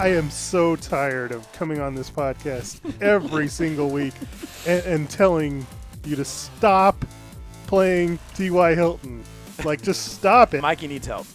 I am so tired of coming on this podcast every single week and telling you to stop playing T.Y. Hilton. Like, just stop it. Mikey needs help.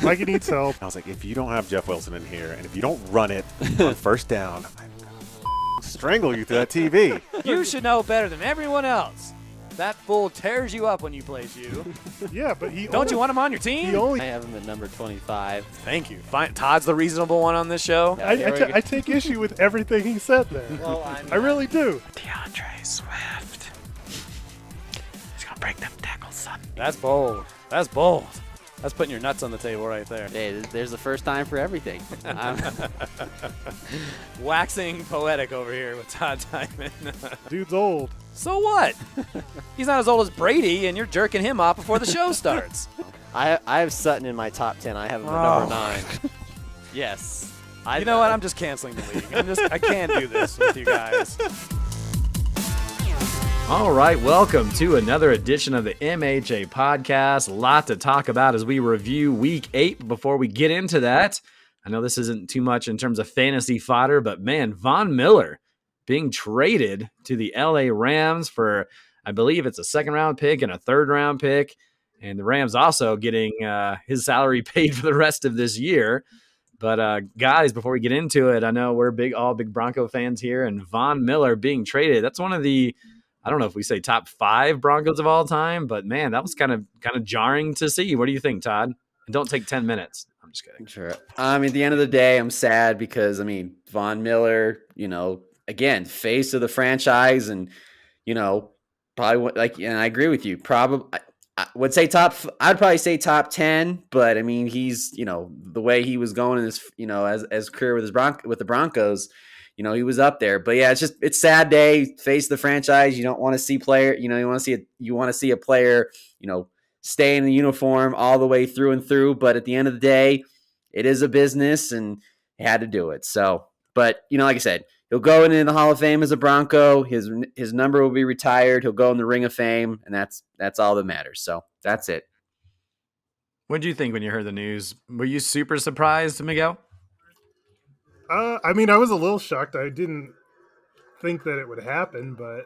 Mikey needs help. I was like, if you don't have Jeff Wilson in here, and if you don't run it on first down, I'm gonna strangle you through that TV. You should know better than everyone else. That fool tears you up when you plays you. Yeah, but Don't you want him on your team? I have him at number 25. Thank you. Fine. Todd's the reasonable one on this show. I take issue with everything he said there. Well, I really do. DeAndre Swift. He's going to break them tackles, son. That's bold. That's bold. That's putting your nuts on the table right there. Hey, there's the first time for everything. Waxing poetic over here with Todd Diamond. Dude's old. So what? He's not as old as Brady, and you're jerking him off before the show starts. I have Sutton in my top 10. I have him at number 9. Yes. You know what? I'm just canceling the league. I can't do this with you guys. All right, welcome to another edition of the MHA podcast. A lot to talk about as we review Week 8. Before we get into that, I know this isn't too much in terms of fantasy fodder, but man, Von Miller being traded to the LA Rams for, I believe it's a second-round pick and a third-round pick, and the Rams also getting his salary paid for the rest of this year. But guys, before we get into it, I know we're all big Bronco fans here, and Von Miller being traded, that's one of the, I don't know if we say top 5 Broncos of all time, but man, that was kind of jarring to see. What do you think, Todd? And don't take 10 minutes. I'm just kidding. Sure. At the end of the day, I'm sad because, Von Miller, again, face of the franchise, and, probably and I agree with you. Probably, I would say I'd probably say top 10, but he's, the way he was going in his, as career with the Broncos, he was up there. But yeah, it's sad day, face of the franchise. You don't want to see you want to see a player, stay in the uniform all the way through and through. But at the end of the day, it is a business, and he had to do it. So, but like I said, he'll go into the Hall of Fame as a Bronco. His number will be retired. He'll go in the Ring of Fame, and that's all that matters. So that's it. What did you think when you heard the news? Were you super surprised, Miguel? I was a little shocked. I didn't think that it would happen, but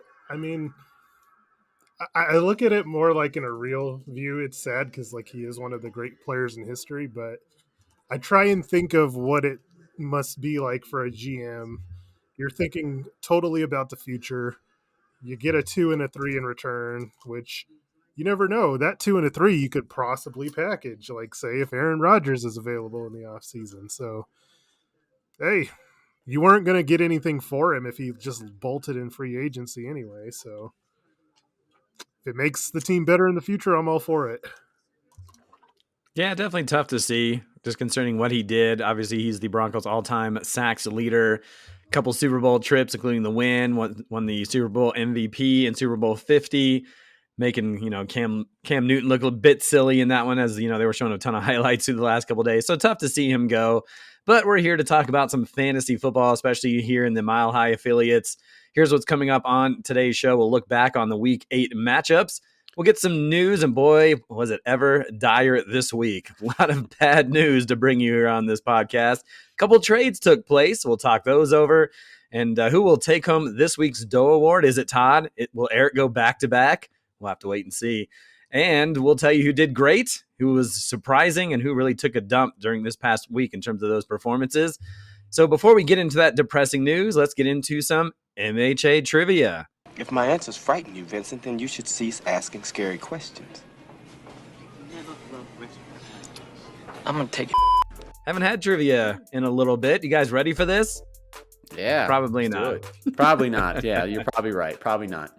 I look at it more like in a real view. It's sad because he is one of the great players in history, but I try and think of what it must be like for a GM. You're thinking totally about the future. You get a 2 and a 3 in return, which you never know. That 2 and a 3 you could possibly package, like say if Aaron Rodgers is available in the offseason. So, hey, you weren't going to get anything for him if he just bolted in free agency anyway. So if it makes the team better in the future, I'm all for it. Yeah, definitely tough to see, just concerning what he did. Obviously, he's the Broncos' all-time sacks leader. Couple Super Bowl trips, including the win, won the Super Bowl MVP in Super Bowl 50, making Cam Newton look a bit silly in that one, as they were showing a ton of highlights through the last couple of days. So tough to see him go. But we're here to talk about some fantasy football, especially here in the Mile High affiliates. Here's what's coming up on today's show. We'll look back on the Week 8 matchups. We'll get some news, and boy, was it ever dire this week. A lot of bad news to bring you here on this podcast. A couple trades took place. We'll talk those over. And who will take home this week's Doe Award? Is it Todd? Will Eric go back-to-back? We'll have to wait and see. And we'll tell you who did great, who was surprising, and who really took a dump during this past week in terms of those performances. So before we get into that depressing news, let's get into some MHA trivia. If my answers frighten you, Vincent, then you should cease asking scary questions. I'm gonna take it. Haven't had trivia in a little bit. You guys ready for this? Yeah. Probably not. Probably not. Yeah, you're probably right. Probably not.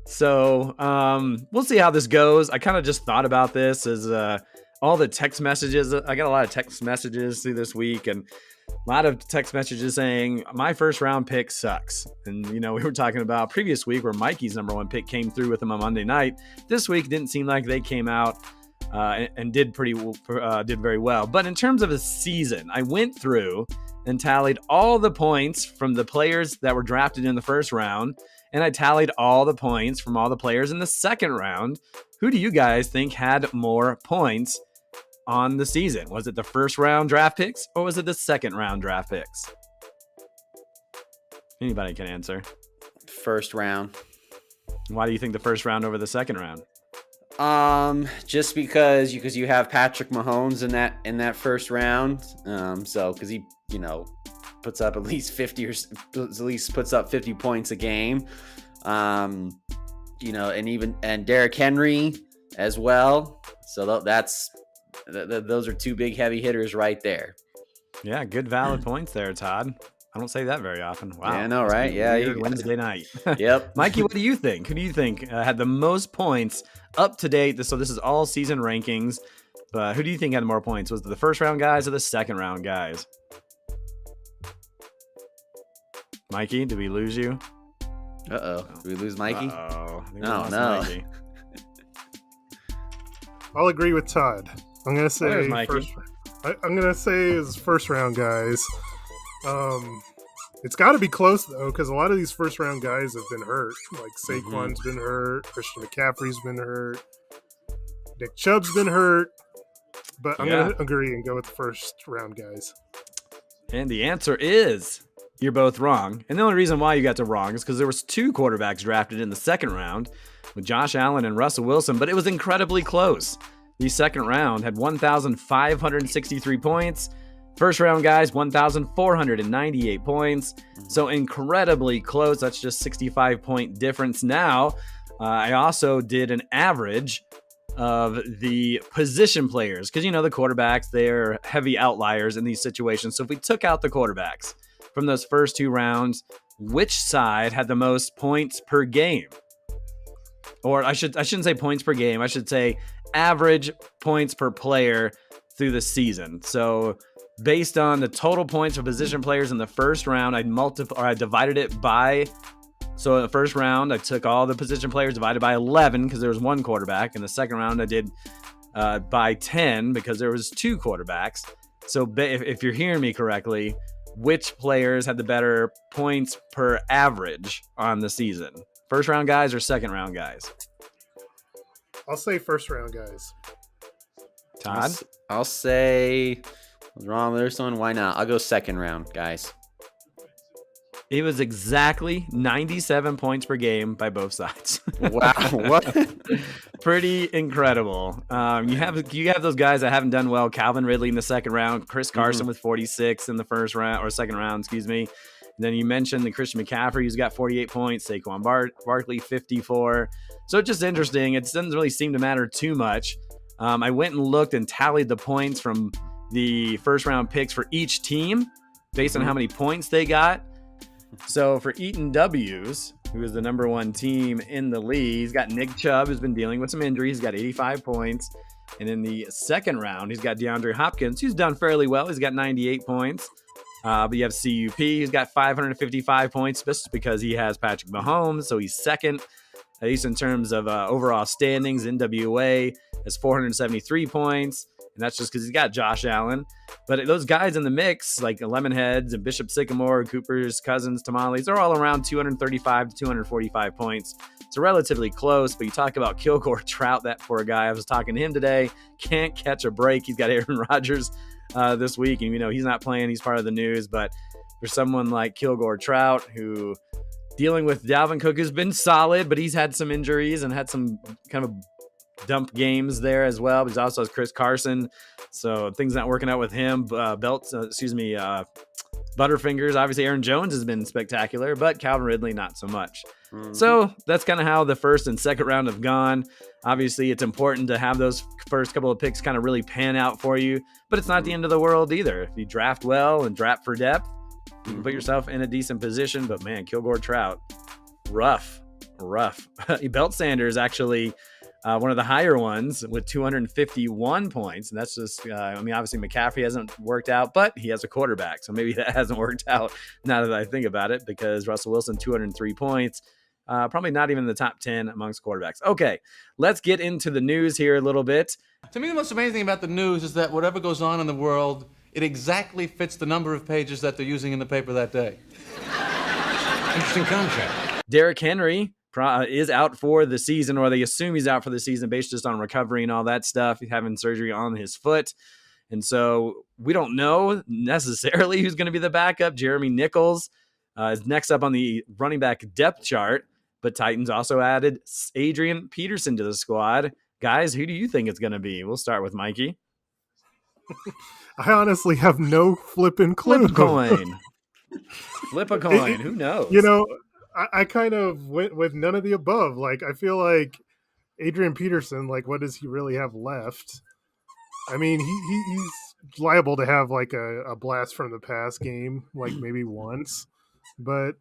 So we'll see how this goes. I kind of just thought about this as all the text messages. I got a lot of text messages through this week, and a lot of text messages saying my first round pick sucks. And, we were talking about previous week where Mikey's number 1 pick came through with him on Monday night. This week didn't seem like they came out and did very well. But in terms of a season, I went through and tallied all the points from the players that were drafted in the first round. And I tallied all the points from all the players in the second round. Who do you guys think had more points on the season? Was it the first round draft picks or was it the second round draft picks? Anybody can answer. First round. Why do you think the first round over the second round? Just because you have Patrick Mahomes in that first round. So because he, puts up at least 50 or at least puts up 50 points a game. And Derrick Henry as well. So those are two big heavy hitters right there. Yeah, good valid points there, Todd. I don't say that very often. Wow. Yeah, I know, right? Yeah. Wednesday night. Yep. Mikey, what do you think? Who do you think had the most points up to date? So this is all season rankings. But who do you think had more points? Was it the first round guys or the second round guys? Mikey, did we lose you? Uh-oh. Did we lose Mikey? Uh-oh. No. Mikey. I'll agree with Todd. I'm gonna say There's Mikey. I'm gonna say is first round guys. It's got to be close though, because a lot of these first round guys have been hurt. Like Saquon's been hurt, Christian McCaffrey's been hurt, Nick Chubb's been hurt. But I'm gonna agree and go with the first round guys. And the answer is you're both wrong. And the only reason why you got to wrong is because there was 2 quarterbacks drafted in the second round with Josh Allen and Russell Wilson, but it was incredibly close. The second round had 1,563 points. First round guys, 1,498 points. So incredibly close. That's just 65-point difference. Now, I also did an average of the position players because, the quarterbacks, they're heavy outliers in these situations. So if we took out the quarterbacks from those first 2 rounds, which side had the most points per game? Or I shouldn't say points per game. I should say average points per player through the season. So based on the total points for position players in the first round, I divided it by. So in the first round, I took all the position players divided by 11 because there was 1 quarterback. In the second round, I did by 10 because there was 2 quarterbacks. So if you're hearing me correctly, which players had the better points per average on the season? First round guys or second round guys? I'll say first round guys. Todd? I'll say I was wrong with this one. Why not? I'll go second round, guys. It was exactly 97 points per game by both sides. Wow, what? Pretty incredible. You have those guys that haven't done well. Calvin Ridley in the second round, Chris Carson with 46 in the first round or second round, excuse me. And then you mentioned the Christian McCaffrey, who's got 48 points, Saquon Barkley 54. So it's just interesting. It doesn't really seem to matter too much. I went and looked and tallied the points from the first round picks for each team based on how many points they got. So for Eaton W's, who is the number 1 team in the league, he's got Nick Chubb, who's been dealing with some injuries. He's got 85 points. And in the second round, he's got DeAndre Hopkins, who's done fairly well. He's got 98 points. But you have CUP, who's got 555 points just because he has Patrick Mahomes. So he's second, at least in terms of overall standings. NWA has 473 points. And that's just because he's got Josh Allen. But those guys in the mix, like Lemonheads and Bishop Sycamore, Cooper's Cousins, Tamales, they're all around 235 to 245 points. So relatively close. But you talk about Kilgore Trout, that poor guy. I was talking to him today. Can't catch a break. He's got Aaron Rodgers this week. And, he's not playing. He's part of the news. But for someone like Kilgore Trout, who dealing with Dalvin Cook, who's been solid, but he's had some injuries and had some kind of dump games there as well. But he also has Chris Carson, so things not working out with him. Butterfingers. Obviously, Aaron Jones has been spectacular, but Calvin Ridley not so much. So that's kind of how the first and second round have gone. Obviously, it's important to have those first couple of picks kind of really pan out for you, but it's not the end of the world either. If you draft well and draft for depth, you can put yourself in a decent position. But man, Kilgore Trout, rough. Belt Sanders actually one of the higher ones with 251 points. And that's just, obviously McCaffrey hasn't worked out, but he has a quarterback. So maybe that hasn't worked out now that I think about it, because Russell Wilson, 203 points. Probably not even in the top 10 amongst quarterbacks. Okay, let's get into the news here a little bit. To me, the most amazing thing about the news is that whatever goes on in the world, it exactly fits the number of pages that they're using in the paper that day. Interesting contract. Derrick Henry is out for the season, or they assume he's out for the season based just on recovery and all that stuff. He's having surgery on his foot. And so we don't know necessarily who's going to be the backup. Jeremy Nichols is next up on the running back depth chart, but Titans also added Adrian Peterson to the squad. Guys, who do you think it's going to be? We'll start with Mikey. I honestly have no flipping clue. Flip a coin. Flip a coin. Who knows? You know, I kind of went with none of the above. Like, I feel like Adrian Peterson, like, what does he really have left? I mean, he's liable to have like a blast from the past game, like maybe once. But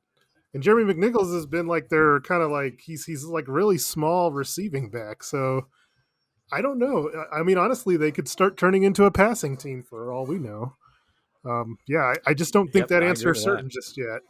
and Jeremy McNichols has been like they're kind of like he's like really small receiving back. So I don't know. I mean, honestly, they could start turning into a passing team for all we know. I just don't think that answer is certain just yet.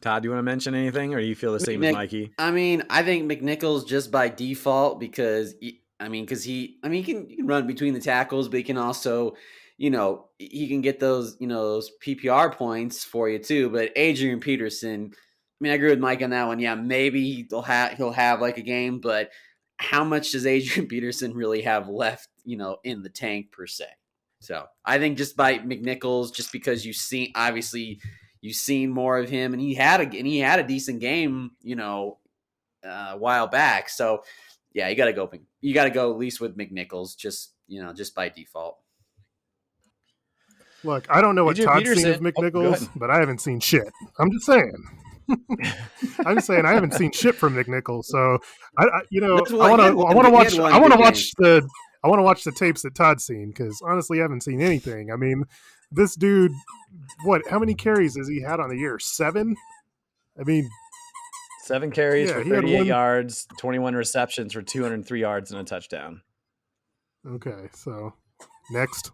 Todd, do you want to mention anything, or do you feel the same as Mikey? I mean, I think McNichols just by default because he can run between the tackles, but he can also, he can get those, those PPR points for you too. But Adrian Peterson, I mean, I agree with Mike on that one. Yeah, maybe he'll have like a game, but how much does Adrian Peterson really have left, in the tank per se? So I think just by McNichols, just because you've seen more of him, and he had a decent game, a while back. So yeah, you got to go at least with McNichols, just by default. Look, I don't know what Adrian Todd's seen of McNichols, but I haven't seen shit. I'm just saying. I'm just saying I haven't seen shit from McNichols. So I want to watch the tapes that Todd's seen, because honestly, I haven't seen anything. I mean, this dude, how many carries has he had on the year? 7? I mean, 7 carries for 38 yards, 21 receptions for 203 yards and a touchdown. Okay, so next.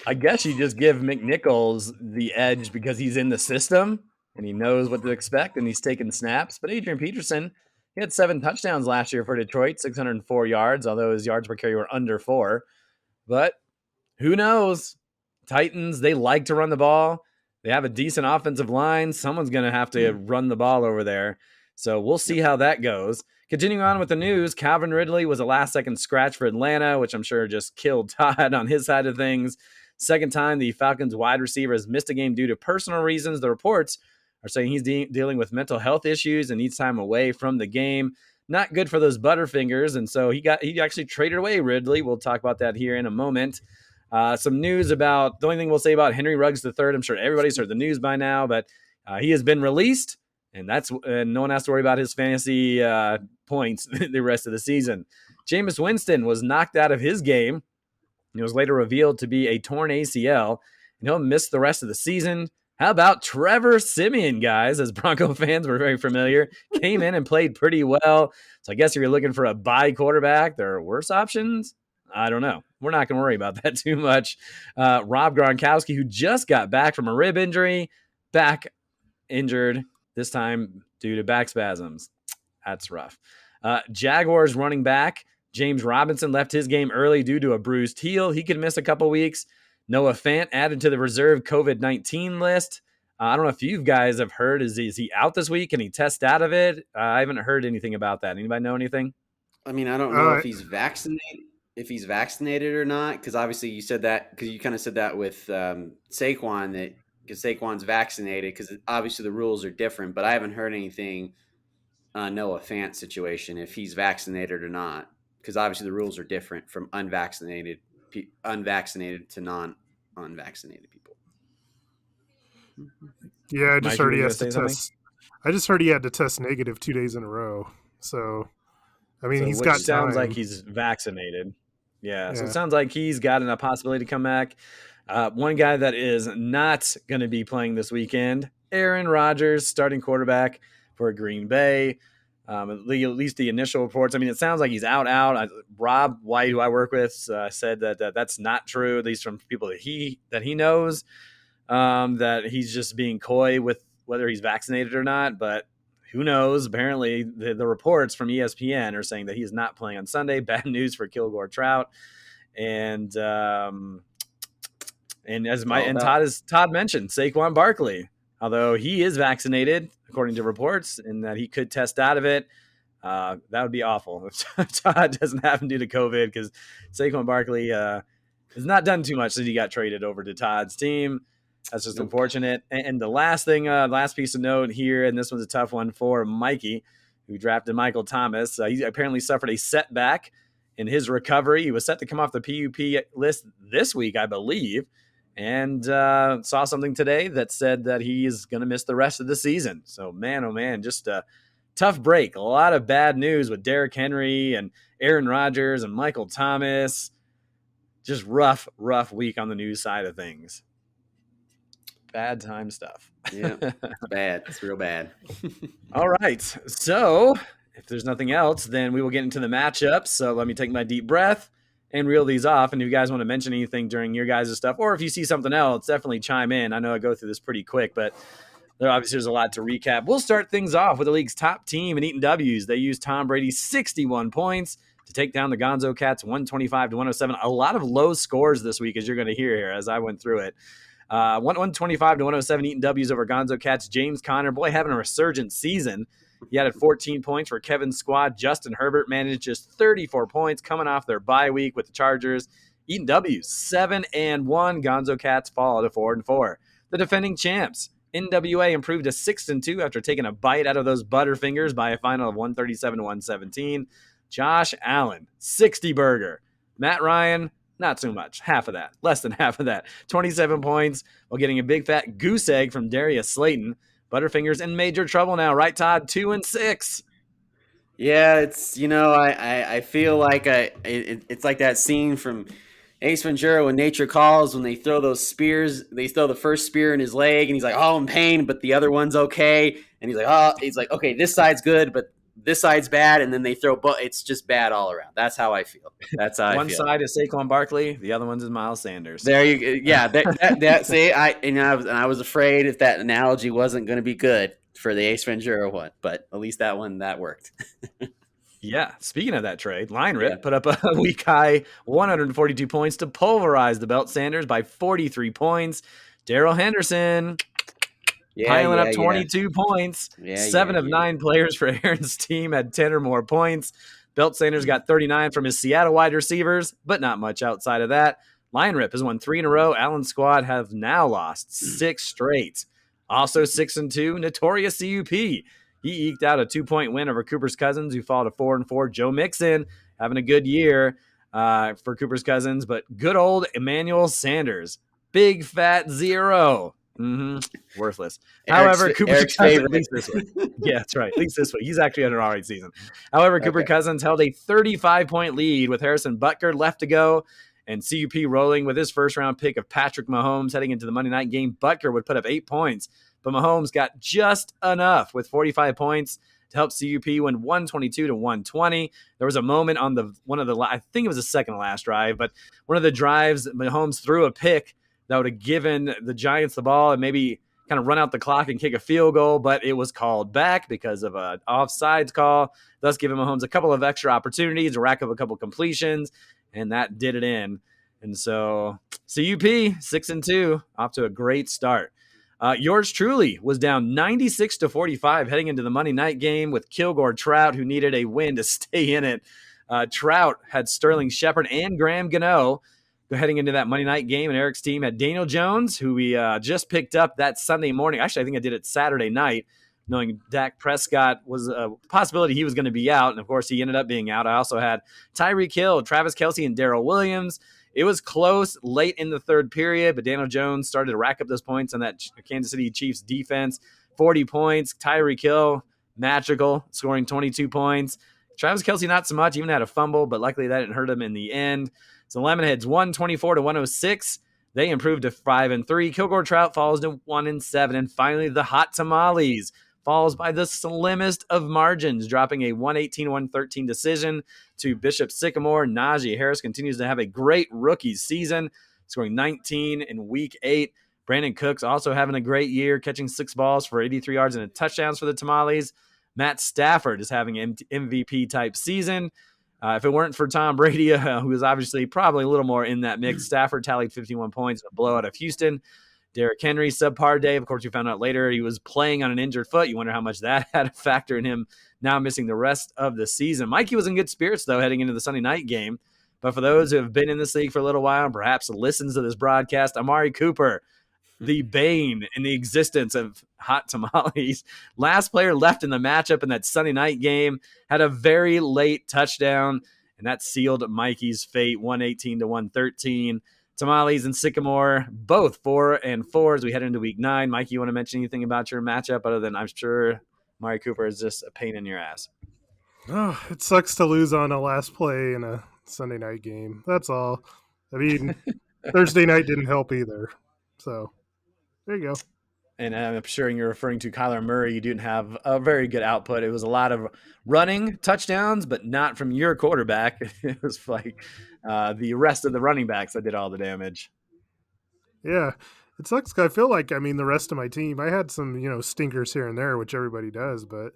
I guess you just give McNichols the edge because he's in the system and he knows what to expect and he's taking snaps. But Adrian Peterson, he had 7 touchdowns last year for Detroit, 604 yards, although his yards per carry were under 4. But who knows? Titans, they like to run the ball. They have a decent offensive line. Someone's going to have to run the ball over there. So we'll see how that goes. Continuing on with the news, Calvin Ridley was a last-second scratch for Atlanta, which I'm sure just killed Todd on his side of things. Second time the Falcons wide receiver has missed a game due to personal reasons. The reports are saying he's dealing with mental health issues and needs time away from the game. Not good for those Butterfingers, and so he actually traded away Ridley. We'll talk about that here in a moment. Some news about, the only thing we'll say about Henry Ruggs III, I'm sure everybody's heard the news by now, but he has been released, and no one has to worry about his fantasy points the rest of the season. Jameis Winston was knocked out of his game. It was later revealed to be a torn ACL, and he'll miss the rest of the season. How about Trevor Siemian, guys? As Bronco fans were very familiar, came in and played pretty well. So I guess if you're looking for a bye quarterback, there are worse options. I don't know. We're not going to worry about that too much. Rob Gronkowski, who just got back from a rib injury, back injured, this time due to back spasms. That's rough. Jaguars running back James Robinson left his game early due to a bruised heel. He could miss a couple weeks. Noah Fant added to the reserve COVID-19 list. I don't know if you guys have heard, is he out this week? Can he test out of it? I haven't heard anything about that. Anybody know anything? I mean, I don't know if he's vaccinated or not, because obviously you said that, because you kind of said that with Saquon, that because Saquon's vaccinated, because obviously the rules are different, but I haven't heard anything Noah Fant situation, if he's vaccinated or not, because obviously the rules are different from unvaccinated to non-unvaccinated people. Yeah, I just heard he has to test. I just heard he had to test negative 2 days in a row. So, I mean, he's got time. Sounds like he's vaccinated. Yeah, so it sounds like he's got a possibility to come back. One guy that is not going to be playing this weekend, Aaron Rodgers, starting quarterback for Green Bay. At least the initial reports. I mean, it sounds like he's out. Rob White, who I work with, said that that's not true, at least from people that he knows, that he's just being coy with whether he's vaccinated or not. But who knows? Apparently, the reports from ESPN are saying that he is not playing on Sunday. Bad news for Kilgore Trout. And Todd mentioned, Saquon Barkley. although he is vaccinated, according to reports, and that he could test out of it. That would be awful if Todd doesn't happen due to COVID, because Saquon Barkley has not done too much since he got traded over to Todd's team. That's just unfortunate. And the last thing, last piece of note here, and this one's a tough one for Mikey, who drafted Michael Thomas. He apparently suffered a setback in his recovery. He was set to come off the PUP list this week, I believe, and saw something today that said that he is going to miss the rest of the season. So, man, oh, man, just a tough break. A lot of bad news with Derrick Henry and Aaron Rodgers and Michael Thomas. Just rough week on the news side of things. Bad time stuff. Yeah, it's bad. It's real bad. All right. So if there's nothing else, then we will get into the matchups. So let me take my deep breath and reel these off. And if you guys want to mention anything during your guys' stuff, or if you see something else, definitely chime in. I know I go through this pretty quick, but there's a lot to recap. We'll start things off with the league's top team in Eaton W's. They used Tom Brady's 61 points to take down the Gonzo Cats 125-107. A lot of low scores this week, as you're going to hear here as I went through it. 125-107 Eaton W's over Gonzo Cats. James Conner, boy, having a resurgent season. He added 14 points for Kevin's squad. Justin Herbert managed just 34 points coming off their bye week with the Chargers. Eaton W's 7-1. Gonzo Cats fall to 4-4. The defending champs, NWA, improved to 6-2 after taking a bite out of those Butterfingers by a final of 137-117. Josh Allen, 60 burger. Matt Ryan, not so much. Half of that. Less than half of that. 27 points while getting a big fat goose egg from Darius Slayton. Butterfingers in major trouble now, right, Todd? 2-6. Yeah, it's, I feel like it's like that scene from Ace Ventura when Nature Calls, when they throw those spears. They throw the first spear in his leg, and he's like, "Oh, I'm in pain," but the other one's okay. And he's like, "Okay, this side's good, but this side's bad." And then they throw, it's just bad all around. That's how I feel. That's how I feel. One side is Saquon Barkley, the other one's is Miles Sanders. There you, yeah. See, I was afraid if that analogy wasn't going to be good for the Ace Ventura one, but at least that worked. Yeah, speaking of that trade, Line Rip put up a week high 142 points to pulverize the Belt Sanders by 43 points. Darrell Henderson piling up 22 points. 7 of 9 players for Aaron's team had 10 or more points. Belt Sanders got 39 from his Seattle wide receivers, but not much outside of that. Line Rip has won 3 in a row. Allen's squad have now lost 6 straight. Also 6-2, Notorious CUP. He eked out a 2-point win over Cooper's Cousins, who fall to 4-4. Joe Mixon having a good year for Cooper's Cousins, but good old Emmanuel Sanders, big fat 0. Worthless. However, Cooper's Cousins, at least this week. Yeah, that's right. At least this week. He's actually had an all right season. However, Cooper Cousins held a 35-point lead with Harrison Butker left to go, and CUP rolling with his first-round pick of Patrick Mahomes heading into the Monday night game. Butker would put up 8 points, but Mahomes got just enough with 45 points to help CUP win 122-120. There was a moment on I think it was the second to last drive, but one of the drives, Mahomes threw a pick that would have given the Giants the ball and maybe kind of run out the clock and kick a field goal, but it was called back because of an offsides call, thus giving Mahomes a couple of extra opportunities to rack up a couple completions, and that did it in. And so CUP 6-2, off to a great start. Yours truly was down 96-45 heading into the Monday night game with Kilgore Trout, who needed a win to stay in it. Trout had Sterling Shepard and Graham Gano heading into that Monday night game, and Eric's team had Daniel Jones, who we just picked up that Sunday morning. Actually, I think I did it Saturday night, knowing Dak Prescott was a possibility he was going to be out, and of course he ended up being out. I also had Tyreek Hill, Travis Kelce, and Darrell Williams. It was close late in the third period, but Daniel Jones started to rack up those points on that Kansas City Chiefs defense. 40 points. Tyreek Hill, magical, scoring 22 points. Travis Kelce, not so much, even had a fumble, but luckily that didn't hurt him in the end. So Lemonheads 124-106. They improved to 5-3. Kilgore Trout falls to 1-7. And finally, the Hot Tamales falls by the slimmest of margins, dropping a 118-113 decision to Bishop Sycamore. Najee Harris continues to have a great rookie season, scoring 19 in week 8. Brandon Cooks also having a great year, catching 6 balls for 83 yards and touchdowns for the Tamales. Matt Stafford is having an MVP-type season. If it weren't for Tom Brady, who is obviously probably a little more in that mix, Stafford tallied 51 points, a blowout of Houston. Derrick Henry, subpar day. Of course, we found out later he was playing on an injured foot. You wonder how much that had a factor in him now missing the rest of the season. Mikey was in good spirits, though, heading into the Sunday night game. But for those who have been in this league for a little while and perhaps listens to this broadcast, Amari Cooper, the bane in the existence of hot tamales, last player left in the matchup in that Sunday night game, had a very late touchdown, and that sealed Mikey's fate, 118 to 113. Tamales and Sycamore, both 4-4 as we head into week 9. Mikey, you want to mention anything about your matchup other than I'm sure Amari Cooper is just a pain in your ass? Oh, it sucks to lose on a last play in a Sunday night game. That's all. I mean, Thursday night didn't help either. So there you go. And I'm sure you're referring to Kyler Murray. You didn't have a very good output. It was a lot of running touchdowns, but not from your quarterback. It was like the rest of the running backs that did all the damage. Yeah, it sucks 'cause I feel like, I mean, the rest of my team, I had some, stinkers here and there, which everybody does, but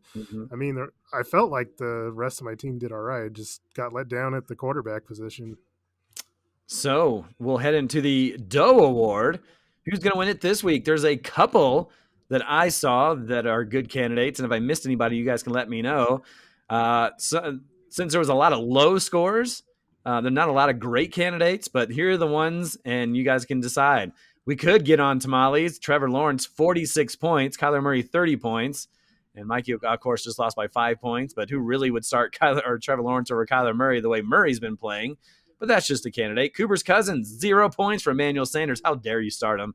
I mean, I felt like the rest of my team did all right. Just got let down at the quarterback position. So we'll head into the Doe Award. Who's going to win it this week? There's a couple that I saw that are good candidates, and if I missed anybody, you guys can let me know. Since there was a lot of low scores, there are not a lot of great candidates, but here are the ones, and you guys can decide. We could get on tamales. Trevor Lawrence, 46 points. Kyler Murray, 30 points. And Mikey, of course, just lost by 5 points. But who really would start Trevor Lawrence over Kyler Murray the way Murray's been playing? But that's just a candidate. Cooper's Cousins, 0 points for Emmanuel Sanders. How dare you start him?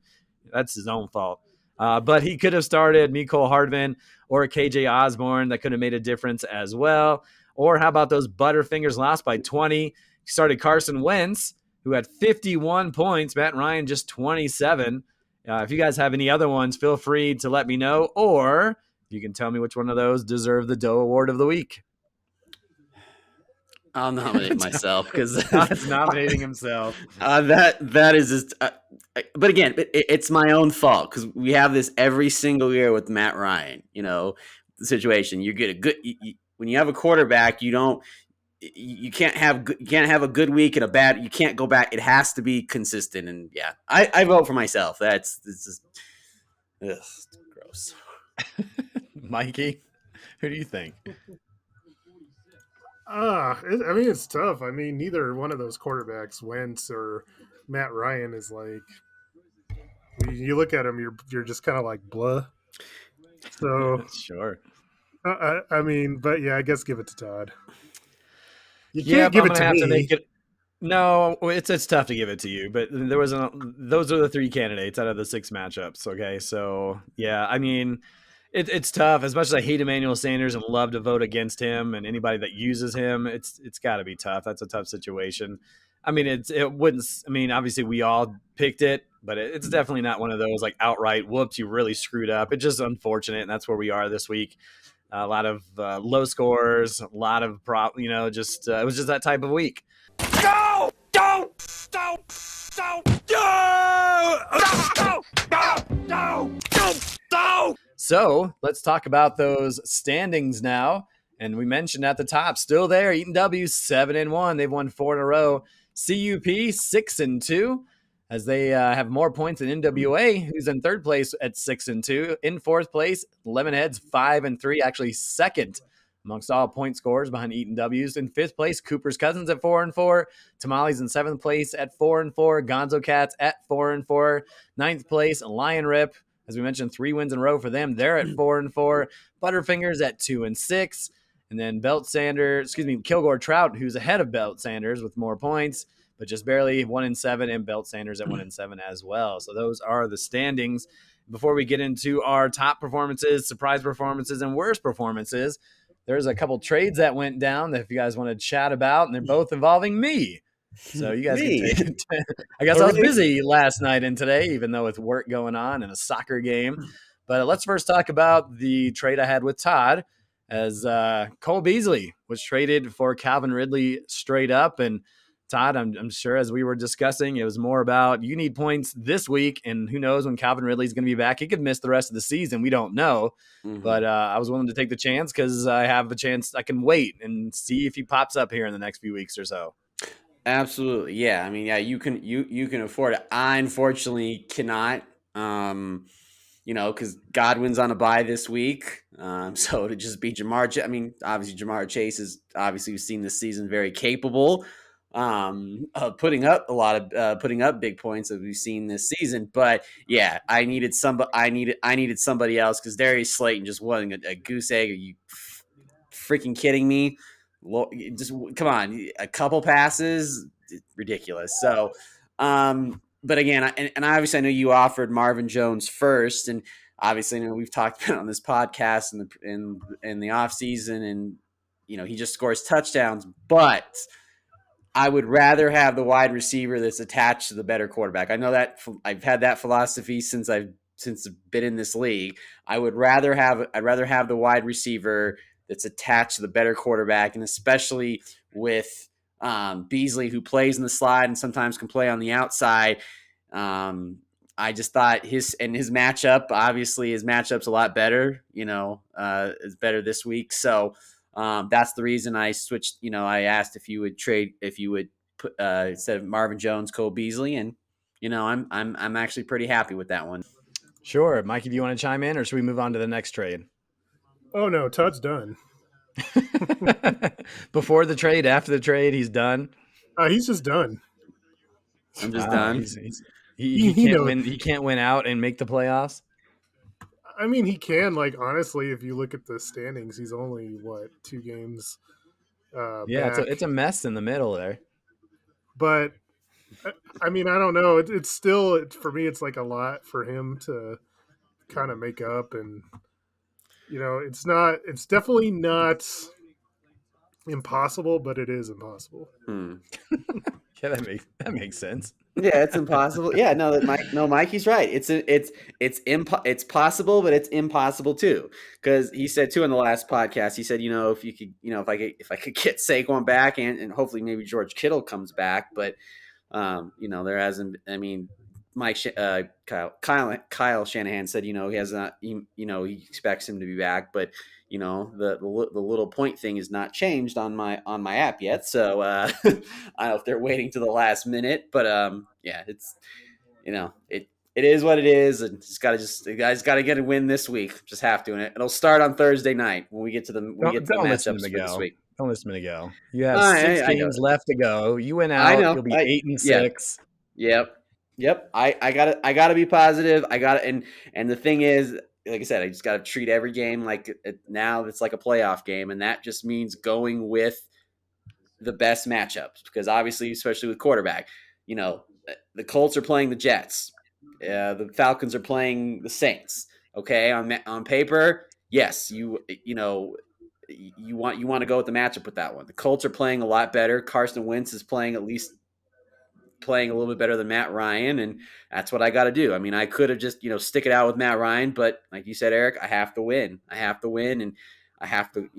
That's his own fault. But he could have started Mecole Hardman or KJ Osborne. That could have made a difference as well. Or how about those Butterfingers lost by 20? He started Carson Wentz, who had 51 points. Matt Ryan just 27. If you guys have any other ones, feel free to let me know. Or you can tell me which one of those deserve the Doe Award of the week. I'll nominate myself because Todd's nominating himself. That is just. But again, it's my own fault because we have this every single year with Matt Ryan. The situation you get a good when you have a quarterback, you can't have a good week and a bad. You can't go back. It has to be consistent. And yeah, I vote for myself. This is gross. Mikey, who do you think? I mean, it's tough. I mean, neither one of those quarterbacks, Wentz or Matt Ryan, is like. You look at him, you're just kind of like blah. So sure. I mean, but yeah, I guess give it to Todd. You Yeah, can't give I'm it gonna to have me. to make it. No, it's tough to give it to you, but those are the 3 candidates out of the 6 matchups. Okay, so yeah, I mean, it's tough. As much as I hate Emmanuel Sanders and love to vote against him and anybody that uses him, it's got to be tough. That's a tough situation. I mean, it wouldn't. I mean, obviously we all picked it, but it's definitely not one of those like outright whoops, you really screwed up. It's just unfortunate, and that's where we are this week. A lot of low scores, a lot of just it was just that type of week. Go! Don't! Don't! Don't! Don't! So let's talk about those standings now. And we mentioned at the top, still there, Eaton W 7-1. They've won 4 in a row. CUP 6-2, as they have more points than NWA, who's in 3rd place at 6-2. In 4th place, Lemonheads 5-3, actually 2nd amongst all point scorers behind Eaton W's. In 5th place, Cooper's Cousins at 4-4. Tamales in 7th place at 4-4. Gonzo Cats at 4-4. 9th place, Lion Rip. As we mentioned, 3 wins in a row for them. They're at 4-4. Butterfingers at 2-6. And then Kilgore Trout, who's ahead of Belt Sanders with more points, but just barely 1-7, and Belt Sanders at 1-7 as well. So those are the standings. Before we get into our top performances, surprise performances, and worst performances, there's a couple trades that went down that if you guys want to chat about, and they're both involving me. So you guys can take it. I guess I was busy last night and today, even though with work going on and a soccer game. But let's first talk about the trade I had with Todd, as Cole Beasley was traded for Calvin Ridley straight up. And Todd, I'm sure as we were discussing, it was more about you need points this week, and who knows when Calvin Ridley's going to be back. He could miss the rest of the season. We don't know. Mm-hmm. But I was willing to take the chance because I have a chance. I can wait and see if he pops up here in the next few weeks or so. Absolutely. Yeah. I mean, yeah, you can afford it. I unfortunately cannot. Because Godwin's on a bye this week. So to just be Jamar, I mean, obviously Jamar Chase is obviously we've seen this season very capable of putting up big points that we've seen this season. But yeah, I needed somebody else because Darius Slayton just wasn't a goose egg. Are you freaking kidding me? Just come on, a couple passes, ridiculous. So, but again, and obviously I know you offered Marvin Jones first, and obviously I know we've talked about on this podcast in the off season, and he just scores touchdowns, but I would rather have the wide receiver that's attached to the better quarterback. I know that I've had that philosophy since I've been in this league. I'd rather have the wide receiver that's attached to the better quarterback, and especially with Beasley, who plays in the slide and sometimes can play on the outside. I just thought his matchup, obviously his matchup's a lot better. Is better this week, so. That's the reason I switched. I asked if you would put instead of Marvin Jones, Cole Beasley, and I'm actually pretty happy with that one. Sure, Mikey, do you want to chime in, or should we move on to the next trade? Oh no, Todd's done. Before the trade, after the trade, he's done. He's just done. I'm just done. He can't win. He can't win out and make the playoffs. I mean, he can. Like honestly, if you look at the standings, he's only 2 games. Yeah, back. it's a mess in the middle there. But I mean, I don't know. It's still for me. It's like a lot for him to kind of make up, and it's not. It's definitely not impossible, but it is impossible. Yeah, that makes sense. Yeah, it's impossible. Yeah, Mikey's right. It's possible, but it's impossible too. Because he said too in the last podcast, he said, if you could, if I could get Saquon back and hopefully maybe George Kittle comes back, but there hasn't. I mean, Kyle Shanahan said, he has not, he expects him to be back, but the little point thing is not changed on my app yet. So I don't know if they're waiting to the last minute, but yeah, it's it is what it is, and the guys got to get a win this week. Just have to, and it'll start on Thursday night when we get to the matchups for this week. Don't listen to me go. You have 6 games left to go. You win out. You'll be 8-6. Yep. I gotta be positive. And the thing is, like I said, I just gotta treat every game like now it's like a playoff game, and that just means going with the best matchups because obviously, especially with quarterback, the Colts are playing the Jets, the Falcons are playing the Saints. Okay, on paper, yes, you want to go with the matchup with that one. The Colts are playing a lot better. Carson Wentz is playing a little bit better than Matt Ryan, and that's what I got to do. I mean, I could have just stick it out with Matt Ryan, but like you said, Eric, I have to win, and I have to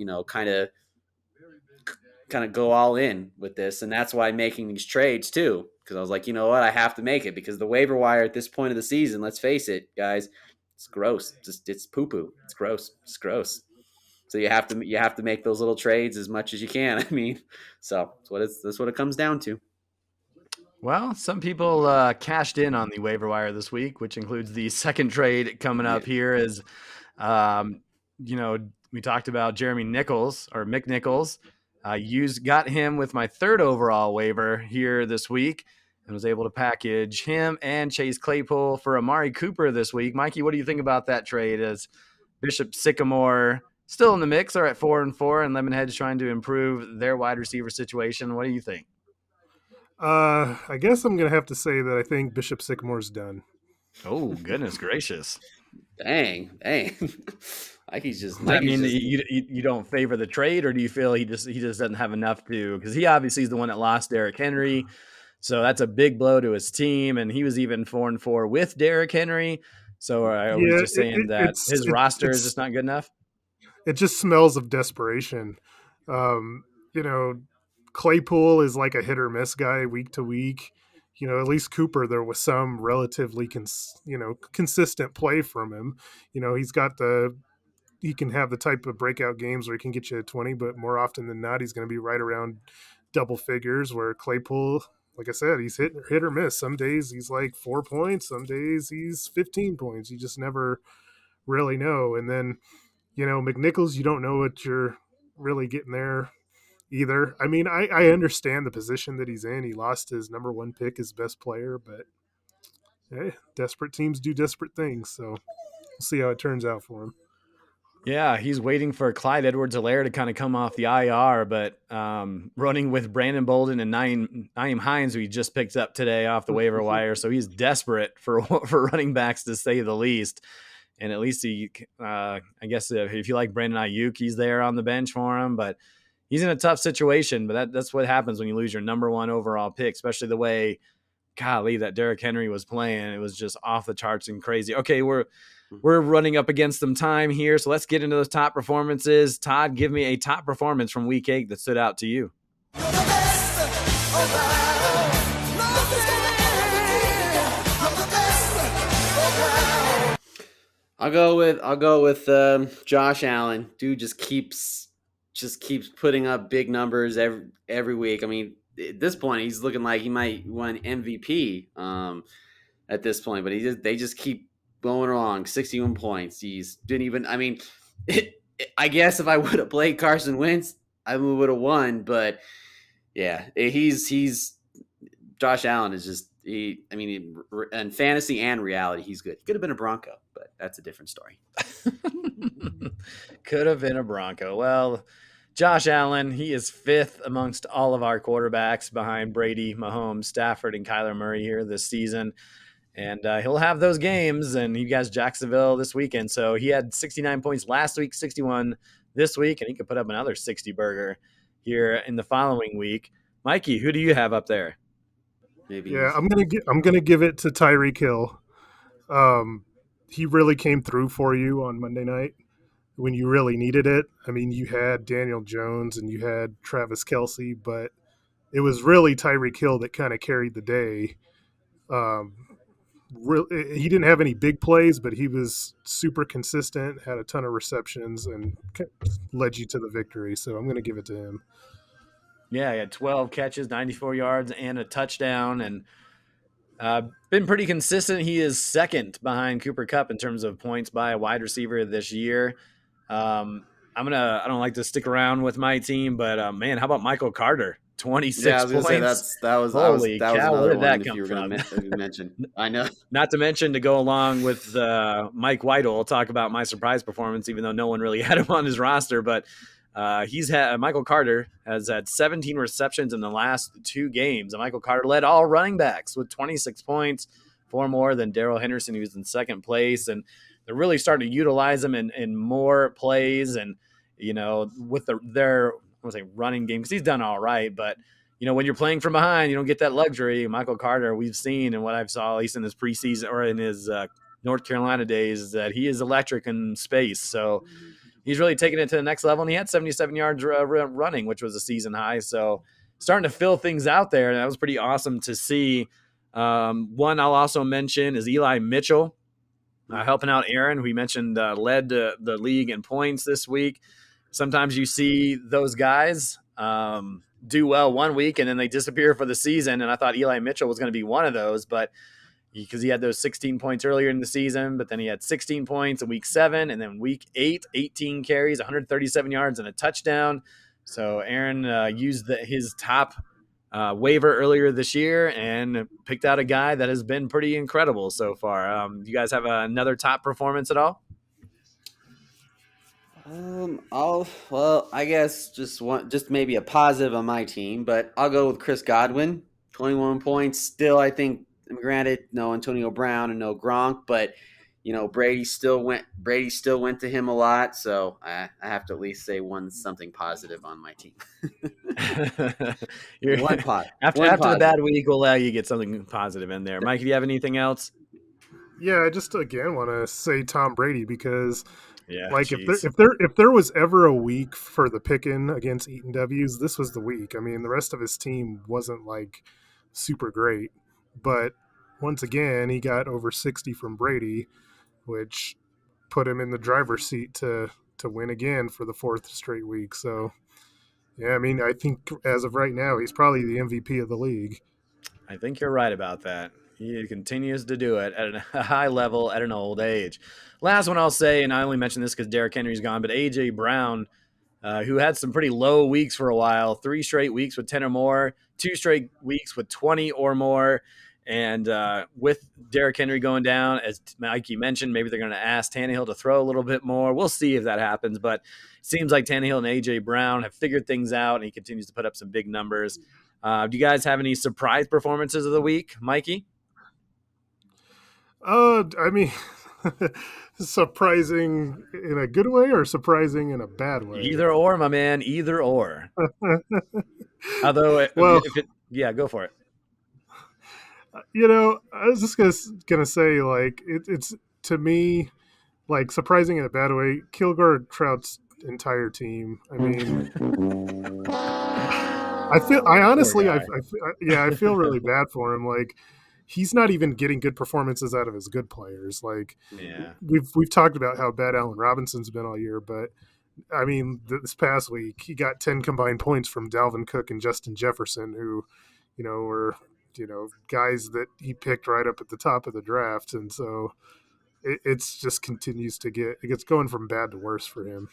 kind of go all in with this, and that's why I'm making these trades too. Because I was like, you know what, I have to make it because the waiver wire at this point of the season, let's face it, guys, it's gross. It's poo poo. It's gross. It's gross. So you have to make those little trades as much as you can. I mean, so that's what it comes down to. Well, some people cashed in on the waiver wire this week, which includes the second trade coming up here. Is we talked about Jeremy Nichols or Mick Nichols. Got him with my 3rd overall waiver here this week, and was able to package him and Chase Claypool for Amari Cooper this week. Mikey, what do you think about that trade? As Bishop Sycamore still in the mix, are at 4-4, and Lemonhead's trying to improve their wide receiver situation. What do you think? I guess I'm gonna have to say that I think Bishop Sycamore's done. Oh, goodness gracious! Dang! Mikey's just. Does that mean that you don't favor the trade, or do you feel he just doesn't have enough to? Because he obviously is the one that lost Derrick Henry, so that's a big blow to his team, and he was even 4-4 with Derrick Henry. So are we just saying that his roster is just not good enough? It just smells of desperation. Claypool is like a hit or miss guy week to week. At least Cooper, there was some relatively consistent play from him. He can have the type of breakout games where he can get you 20, but more often than not, he's going to be right around double figures, where Claypool, like I said, he's hit or miss. Some days he's like 4 points, some days he's 15 points. You just never really know. And then, McNichols, you don't know what you're really getting there either. I mean, I understand the position that he's in. He lost his number one pick, his best player, but desperate teams do desperate things. So we'll see how it turns out for him. Yeah, he's waiting for Clyde Edwards-Helaire to kind of come off the IR, but running with Brandon Bolden and Naeem Hines, who he just picked up today off the waiver wire. So he's desperate for running backs, to say the least. And at least I guess if you like Brandon Ayuk, he's there on the bench for him. But he's in a tough situation. But that's what happens when you lose your number one overall pick, especially the way, golly, that Derrick Henry was playing. It was just off the charts and crazy. Okay, we're running up against some time here, so let's get into those top performances. Todd, give me a top performance from Week 8 that stood out to you. I'll go with Josh Allen. Dude just keeps putting up big numbers every week. I mean, at this point, he's looking like he might win MVP at this point, but they just keep going along. 61 points. He's didn't even. I mean, I guess if I would have played Carson Wentz, I would have won. But yeah, he's Josh Allen is just in fantasy and reality, he's good. He could have been a Bronco, but that's a different story. Could have been a Bronco. Well, Josh Allen, he is fifth amongst all of our quarterbacks behind Brady, Mahomes, Stafford, and Kyler Murray here this season. And he'll have those games, and he has Jacksonville this weekend. So he had 69 points last week, 61 this week, and he could put up another 60 burger here in the following week. Mikey, who do you have up there? Yeah, I'm gonna give it to Tyreek Hill. He really came through for you on Monday night when you really needed it. I mean, you had Daniel Jones and you had Travis Kelce, but it was really Tyreek Hill that kind of carried the day. He didn't have any big plays, but he was super consistent, had a ton of receptions, and led you to the victory. So I'm going to give it to him. Yeah, he had 12 catches, 94 yards, and a touchdown, and been pretty consistent. He is second behind Cooper Kupp in terms of points by a wide receiver this year. I don't like to stick around with my team, but man, how about Michael Carter? 26 yeah, I was points. Say that was Holy that was cow, another where did one that if you were come going to mention. I know. Not to mention, to go along with Mike Whitehall, I'll talk about my surprise performance, even though no one really had him on his roster. But Michael Carter has had 17 receptions in the last 2 games. And Michael Carter led all running backs with 26 points, 4 more than Darrell Henderson, who's in second place. And they're really starting to utilize him in more plays. And, with their running game, because he's done all right. But, when you're playing from behind, you don't get that luxury. Michael Carter, we've seen, and what I've saw, at least in his preseason or in his North Carolina days, is that he is electric in space. So he's really taken it to the next level, and he had 77 yards running, which was a season high. So starting to fill things out there, and that was pretty awesome to see. One I'll also mention is Eli Mitchell, helping out Aaron, who we mentioned led the league in points this week. Sometimes you see those guys do well one week, and then they disappear for the season, and I thought Eli Mitchell was going to be one of those, but because he had those 16 points earlier in the season, but then he had 16 points in week 7, and then week 8, 18 carries, 137 yards, and a touchdown. So Aaron used his top waiver earlier this year and picked out a guy that has been pretty incredible so far. You guys have another top performance at all? I guess just maybe a positive on my team, but I'll go with Chris Godwin, 21 points. Still, I think, granted, no Antonio Brown and no Gronk, but Brady still went to him a lot, so I have to at least say something positive on my team. After the bad week, we'll allow you to get something positive in there. Mike, do you have anything else? Yeah, I just again want to say Tom Brady, because geez. if there was ever a week for the picking against Eaton W's, this was the week. I mean, the rest of his team wasn't like super great, but once again, he got over 60 from Brady, which put him in the driver's seat to win again for the 4th straight week. So, yeah, I mean, I think as of right now, he's probably the MVP of the league. I think you're right about that. He continues to do it at a high level at an old age. Last one I'll say, and I only mention this because Derrick Henry's gone, but A.J. Brown, who had some pretty low weeks for a while, 3 straight weeks with 10 or more, 2 straight weeks with 20 or more. And with Derrick Henry going down, as Mikey mentioned, maybe they're going to ask Tannehill to throw a little bit more. We'll see if that happens. But it seems like Tannehill and A.J. Brown have figured things out, and he continues to put up some big numbers. Do you guys have any surprise performances of the week, Mikey? I mean, surprising in a good way or surprising in a bad way? Either or, my man. Either or. Although, Well, if it, yeah, go for it. I was just gonna say, like, it's to me, like, surprising in a bad way. Kilgore Trout's entire team. I mean, I honestly, Poor guy. I feel really bad for him. Like, he's not even getting good performances out of his good players. Like, Yeah. we've talked about how bad Allen Robinson's been all year, but I mean, this past week he got 10 combined points from Dalvin Cook and Justin Jefferson, who, were guys that he picked right up at the top of the draft, and so it's just continues to it gets going from bad to worse for him.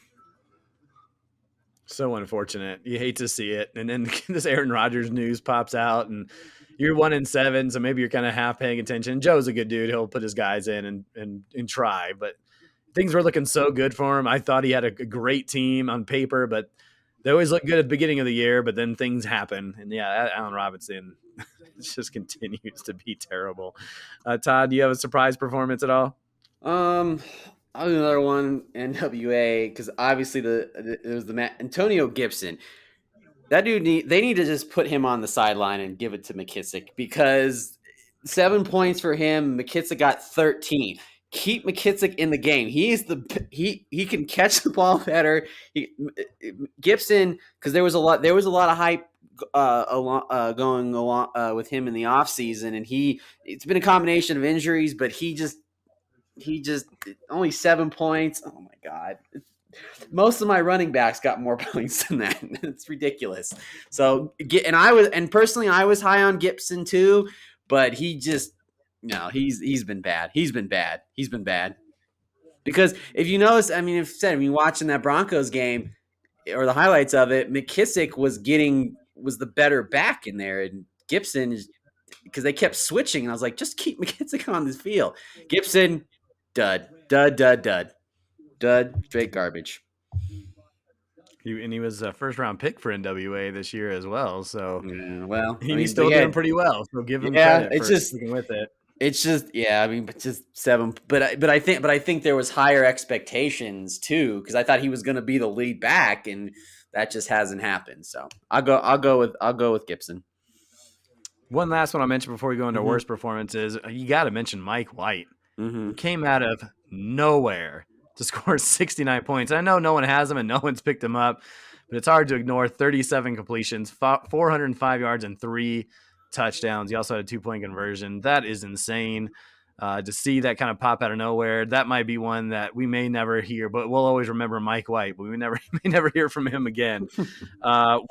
So unfortunate. You hate to see it. And then this Aaron Rodgers news pops out, and you're 1-7, so maybe you're kind of half paying attention. Joe's a good dude. He'll put his guys in and try, but things were looking so good for him. I thought he had a great team on paper, but they always look good at the beginning of the year, but then things happen. And yeah, Allen Robinson just continues to be terrible. Todd, do you have a surprise performance at all? I'll do another one, NWA, because obviously it was Antonio Gibson. That dude they need to just put him on the sideline and give it to McKissick, because 7 points for him. McKissick got 13. Keep McKissick in the game. He can catch the ball better. Gibson, because there was a lot of hype going along with him in the offseason, and it's been a combination of injuries, but he just only 7 points. Oh my God. Most of my running backs got more points than that. It's ridiculous. So, and personally, I was high on Gibson too, but he's been bad. He's been bad. Because if you notice, I mean, watching that Broncos game or the highlights of it, McKissick was the better back in there, and Gibson, because they kept switching, and I was like, just keep McKissick on this field. Gibson, dud, straight garbage. He was a first round pick for NWA this year as well. So he's still doing pretty well. So give him credit for sticking with it. It's just, but just 7. But I think there was higher expectations too, because I thought he was going to be the lead back, and that just hasn't happened. So I'll go with Gibson. One last one I'll mention before we go into worst performances. You got to mention Mike White. Mm-hmm. Came out of nowhere to score 69 points. I know no one has him and no one's picked him up, but it's hard to ignore 37 completions, 405 yards, and 3 touchdowns. He also had a 2-point conversion. That is insane to see that kind of pop out of nowhere. That might be one that we may never hear, but we'll always remember Mike White, but we may never hear from him again.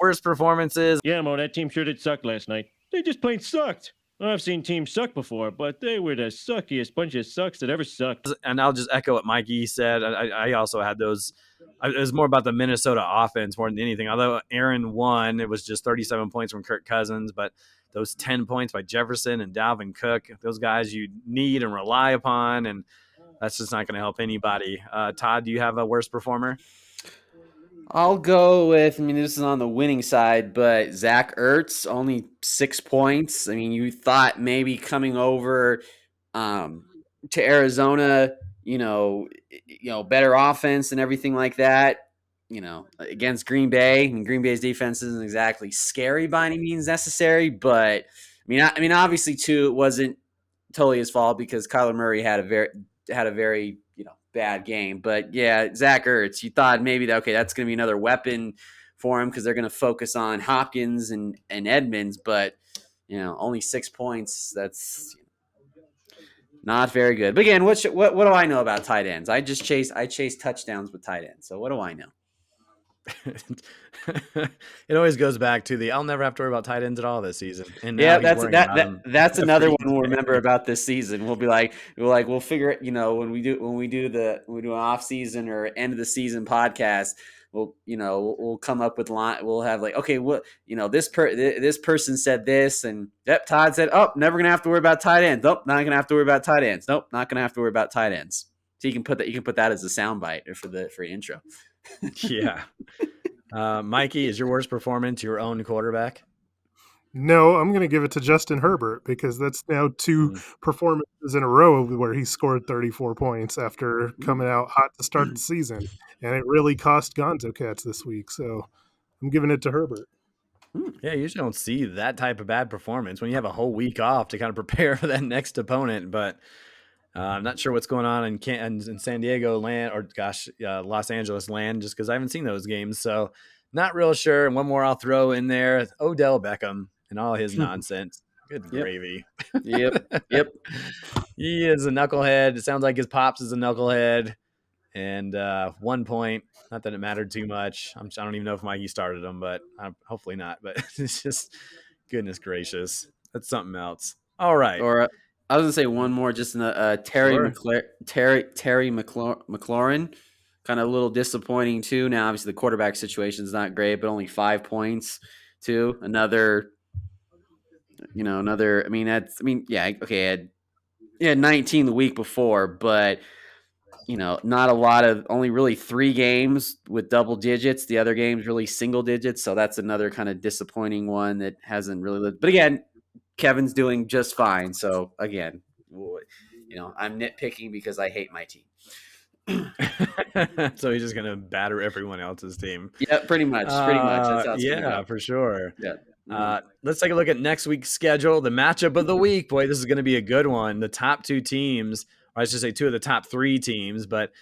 Worst performances. Yeah, Mo, that team sure did suck last night. They just plain sucked. I've seen teams suck before, but they were the suckiest bunch of sucks that ever sucked. And I'll just echo what Mikey said. I also had those. It was more about the Minnesota offense more than anything. Although Aaron won, it was just 37 points from Kirk Cousins, but those 10 points by Jefferson and Dalvin Cook, those guys you need and rely upon, and that's just not going to help anybody. Todd, do you have a worst performer? I'll go with, this is on the winning side, but Zach Ertz, only 6 points. I mean, you thought maybe coming over to Arizona, better offense and everything like that, against Green Bay. And Green Bay's defense isn't exactly scary by any means necessary, but obviously too, it wasn't totally his fault because Kyler Murray had a very bad game. But yeah, Zach Ertz, you thought maybe that's going to be another weapon for him because they're going to focus on Hopkins and Edmonds, but only 6 points. That's not very good. But again, what do I know about tight ends? I chase touchdowns with tight ends. So what do I know? It always goes back to the I'll never have to worry about tight ends at all this season. And now Yeah, he's worrying about them that's another every one we'll day. remember about this season. We'll figure it, when we do an off season or end of the season podcast, we'll come up with line. We'll have like, okay, what, this person said this, and yep, Todd said, oh, never gonna have to worry about tight ends. Nope, not gonna have to worry about tight ends. Nope, not gonna have to worry about tight ends. So you can put that as a soundbite for intro. Yeah. Mikey, is your worst performance your own quarterback? No, I'm going to give it to Justin Herbert because that's now two performances in a row where he scored 34 points after coming out hot to start the season. And it really cost Gonzo Cats this week. So I'm giving it to Herbert. Yeah, you usually don't see that type of bad performance when you have a whole week off to kind of prepare for that next opponent. But I'm not sure what's going on in San Diego land or Los Angeles land, just because I haven't seen those games. So not real sure. And one more I'll throw in there, Odell Beckham and all his nonsense. Good gravy. Yep. He is a knucklehead. It sounds like his pops is a knucklehead. And 1 point, not that it mattered too much. I don't even know if Mikey started him, but hopefully not. But it's just, goodness gracious. That's something else. All right. Or I was gonna say one more, just in Terry McLaurin, kind of a little disappointing too. Now, obviously, the quarterback situation is not great, but only 5 points too. Another. He had 19 the week before, but not a lot of, only really 3 games with double digits. The other games really single digits. So that's another kind of disappointing one that hasn't really lived. But again, Kevin's doing just fine. So again, I'm nitpicking because I hate my team. So he's just going to batter everyone else's team. Yeah, pretty much. That's how it's gonna go. For sure. Yeah. Let's take a look at next week's schedule. The matchup of the week. Boy, this is going to be a good one. The top 2 teams, or I should say 2 of the top 3 teams, but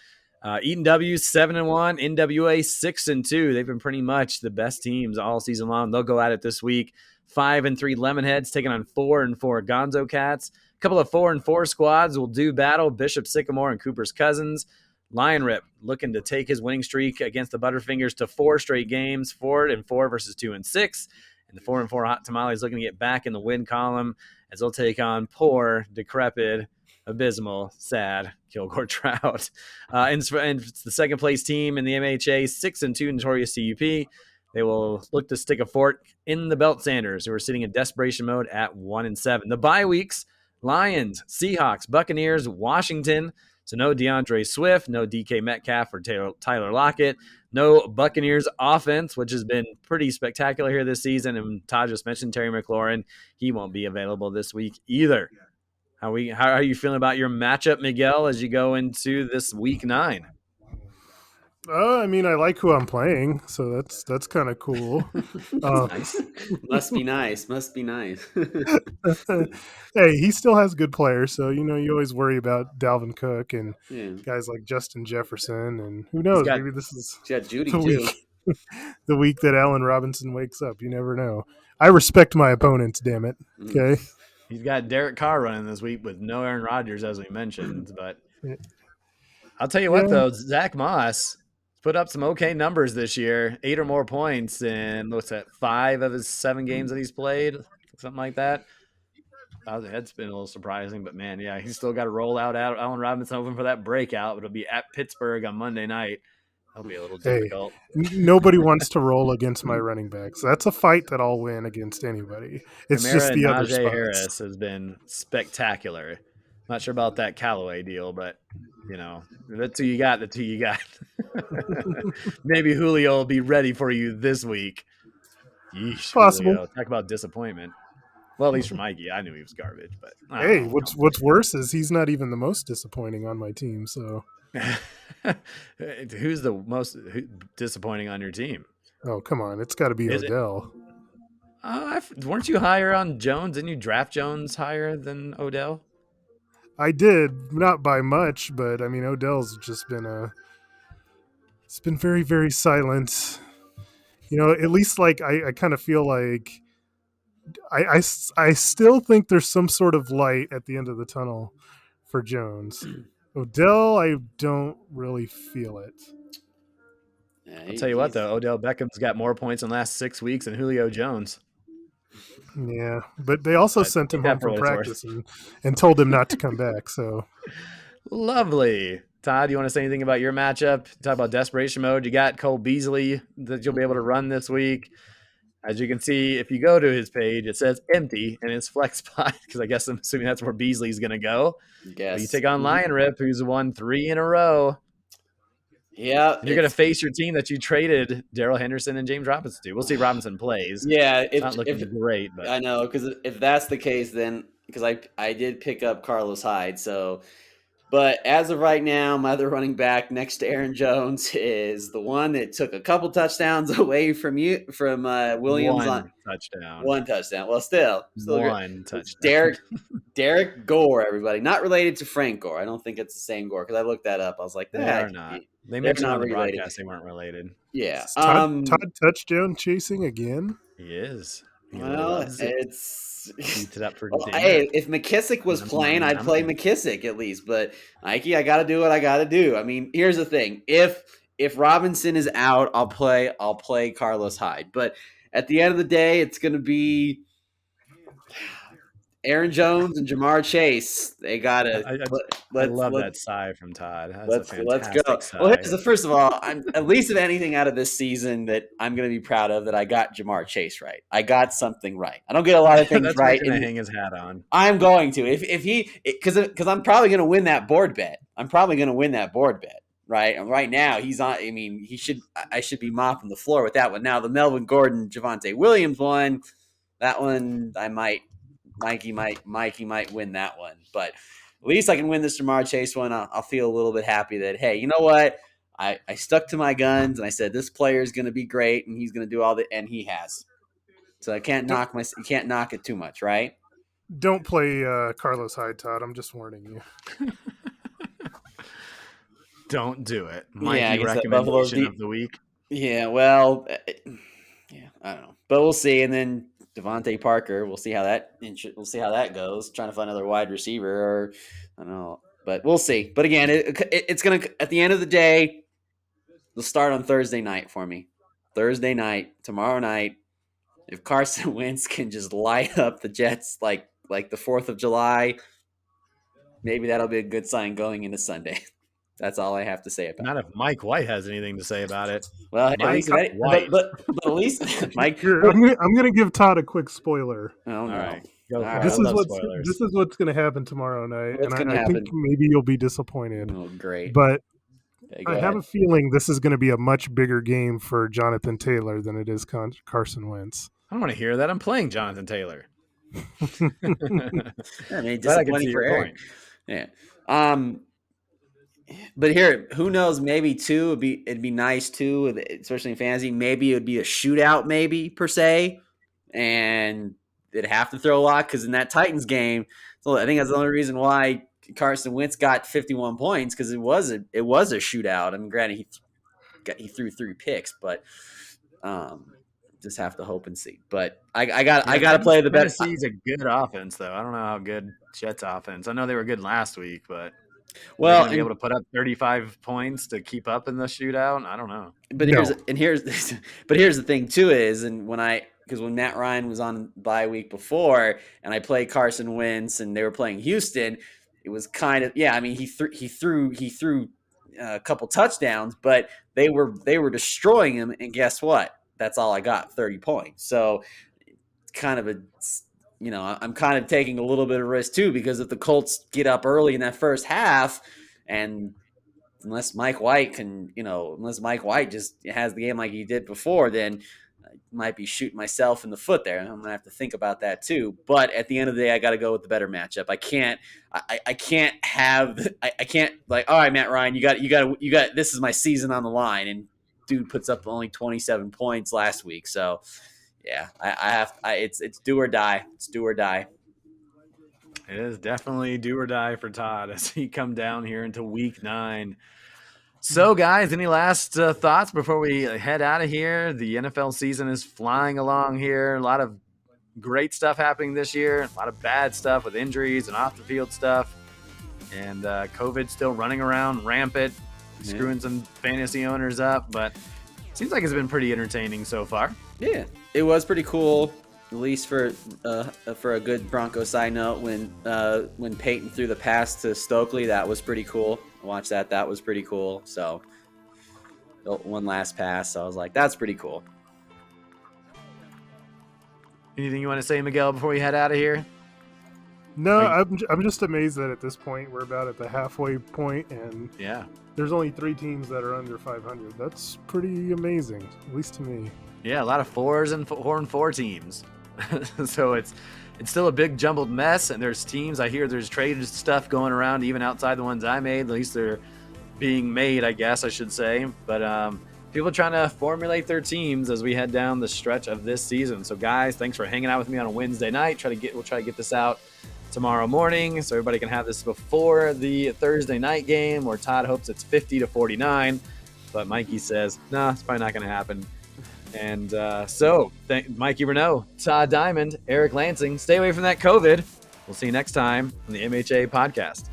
Eaton W 7-1, NWA 6-2. They've been pretty much the best teams all season long. They'll go at it this week. 5-3 Lemonheads taking on 4-4 Gonzo Cats. A couple of 4-4 squads will do battle. Bishop Sycamore and Cooper's Cousins. Lion Rip looking to take his winning streak against the Butterfingers to 4 straight games. 4-4 versus 2-6. And the 4-4 Hot Tamales looking to get back in the win column as they'll take on poor, decrepit, abysmal, sad Kilgore Trout. And it's the second place team in the MHA, 6-2 Notorious CUP. They will look to stick a fork in the Belt Sanders, who are sitting in desperation mode at 1-7. The bye weeks, Lions, Seahawks, Buccaneers, Washington. So no DeAndre Swift, no DK Metcalf or Tyler Lockett, no Buccaneers offense, which has been pretty spectacular here this season. And Todd just mentioned Terry McLaurin. He won't be available this week either. How are you feeling about your matchup, Miguel, as you go into this week 9? I mean, I like who I'm playing, so that's kind of cool. Nice. Must be nice. Hey, he still has good players, so you always worry about Dalvin Cook and guys like Justin Jefferson, and who knows? Maybe this is Judy the too. week, the week that Allen Robinson wakes up. You never know. I respect my opponents. Damn it. Okay. He's got Derek Carr running this week with no Aaron Rodgers, as we mentioned. But I'll tell you what, though, Zach Moss put up some okay numbers this year, 8 or more points in, 5 of his 7 games that he's played, something like that. That's been a little surprising, but man, yeah, he's still got to roll out Allen Robinson hoping for that breakout. But it'll be at Pittsburgh on Monday night. That'll be a little difficult. Nobody wants to roll against my running backs. That's a fight that I'll win against anybody. It's Kamara just the and other Najee spots. Harris has been spectacular. Not sure about that Callaway deal, but that's who you got. That's who you got. Maybe Julio will be ready for you this week. Yeesh, possible. Julio. Talk about disappointment. Well, at least for Mikey, I knew he was garbage. But hey, what's worse is he's not even the most disappointing on my team. So, who's the most disappointing on your team? Oh, come on, it's got to be Odell. Weren't you higher on Jones? Didn't you draft Jones higher than Odell? I did, not by much, but I mean Odell's just been it's been very, very silent. At least like I kind of feel like I still think there's some sort of light at the end of the tunnel for Jones. Odell, I don't really feel it. Yeah, I'll tell you what, he's- though, Odell Beckham's got more points in the last 6 weeks than Julio Jones. Yeah, but they also But sent him take that home for from what it's worth. practice and told him not to come back. So Lovely. Todd, you want to say anything about your matchup? Talk about desperation mode. You got Cole Beasley that you'll be able to run this week. As you can see, if you go to his page, it says empty in his flex spot because I guess I'm assuming that's where Beasley's going to go. But you Yes. take on Lion Rip, who's won 3 in a row. Yeah. And you're going to face your team that you traded Darrell Henderson and James Robinson to. We'll see if Robinson plays. Yeah. It's not looking great, but I know, because if that's the case, then because I did pick up Carlos Hyde, so. But as of right now, my other running back next to Aaron Jones is the one that took a couple touchdowns away from Williams on 1 touchdown. Well, still one it's touchdown. Derek Gore, everybody, not related to Frank Gore. I don't think it's the same Gore because I looked that up. I was like, They are not. They mentioned on the broadcast they weren't related. Yeah. Is Todd touchdown chasing again? He is. He Well, loves it. it's Eats it up for well, dinner. hey, if McKissick was playing, I'd play McKissick at least. But Mikey, I got to do what I got to do. I mean, here's the thing: if Robinson is out, I'll play Carlos Hyde. But at the end of the day, it's going to be Aaron Jones and Jamar Chase. They gotta. I love that sigh from Todd. That's a let's fantastic go. sigh. Well, first of all, I'm at least of anything out of this season that I'm going to be proud of that I got Jamar Chase right. I got something right. I don't get a lot of things That's right. That's hang his hat on. I'm going to if he because I'm probably going to win that board bet. Right. And right now he's on. I mean, I should be mopping the floor with that one. Now the Melvin Gordon, Javonte Williams one, that one Mikey might win that one, but at least I can win this Jamar Chase one. I'll feel a little bit happy that, hey, you know what? I stuck to my guns and I said this player is going to be great and he's going to do all the, and he has. So I can't you can't knock it too much, right? Don't play Carlos Hyde, Todd. I'm just warning you. Don't do it. Mikey I guess recommendation of the week. Yeah, well, yeah, I don't know, but we'll see. And then Devontae Parker, we'll see how that goes. Trying to find another wide receiver, or I don't know, but we'll see. But again, it's gonna at the end of the day, it'll start on Thursday night for me. Thursday night, tomorrow night. If Carson Wentz can just light up the Jets like the 4th of July, maybe that'll be a good sign going into Sunday. That's all I have to say about it. Not if Mike White has anything to say about it. Well, Mike at least White. but at least Mike. I'm gonna give Todd a quick spoiler. Oh, no. All right. This is what's going to happen tomorrow night, and I think maybe you'll be disappointed. Oh, great! But okay, I have a feeling this is going to be a much bigger game for Jonathan Taylor than it is Carson Wentz. I don't want to hear that. I'm playing Jonathan Taylor. I mean, disappointing for Eric. Yeah. But here, who knows? Maybe too. It'd be nice too, especially in fantasy. Maybe it would be a shootout, maybe per se, and they'd have to throw a lot because in that Titans game, so I think that's the only reason why Carson Wentz got 51 points because it was a shootout. I mean, granted he threw 3 picks, but just have to hope and see. But I got to play the best. Tennessee's a good offense, though. I don't know how good Jets' offense. I know they were good last week, but well, be able to put up 35 points to keep up in the shootout. I don't know. But here's the thing too is, and when Matt Ryan was on bye week before, and I played Carson Wentz, and they were playing Houston, it was kind of I mean, he threw a couple touchdowns, but they were destroying him, and guess what? That's all I got, 30 points. So it's kind of I'm kind of taking a little bit of risk too, because if the Colts get up early in that first half, and unless Mike White just has the game like he did before, then I might be shooting myself in the foot there. I'm gonna have to think about that too. But at the end of the day, I got to go with the better matchup. I can't like, all right, Matt Ryan, you got this is my season on the line, and dude puts up only 27 points last week. So yeah, it's do or die. It's do or die. It is definitely do or die for Todd as he come down here into week 9. So, guys, any last thoughts before we head out of here? The NFL season is flying along here. A lot of great stuff happening this year. A lot of bad stuff with injuries and off-the-field stuff. And COVID still running around rampant, screwing some fantasy owners up. But Seems like it's been pretty entertaining so far. Yeah, it was pretty cool. At least for a good Broncos side note, when Peyton threw the pass to Stokely, that was pretty cool. Watch that. That was pretty cool. So one last pass. So I was like, that's pretty cool. Anything you want to say, Miguel, before we head out of here? No, I'm just amazed that at this point we're about at the halfway point, and Yeah. there's only 3 teams that are under 500. That's pretty amazing, at least to me. Yeah, a lot of 4s and 4 teams. So it's still a big jumbled mess, and there's teams. I hear there's trade stuff going around even outside the ones I made. At least they're being made, I guess I should say. But people are trying to formulate their teams as we head down the stretch of this season. So guys, thanks for hanging out with me on a Wednesday night. We'll try to get this out tomorrow morning so everybody can have this before the Thursday night game, where Todd hopes it's 50-49, but Mikey says nah, it's probably not going to happen. And Mikey Renault, Todd Diamond, Eric Lansing, stay away from that COVID. We'll see you next time on the MHA podcast.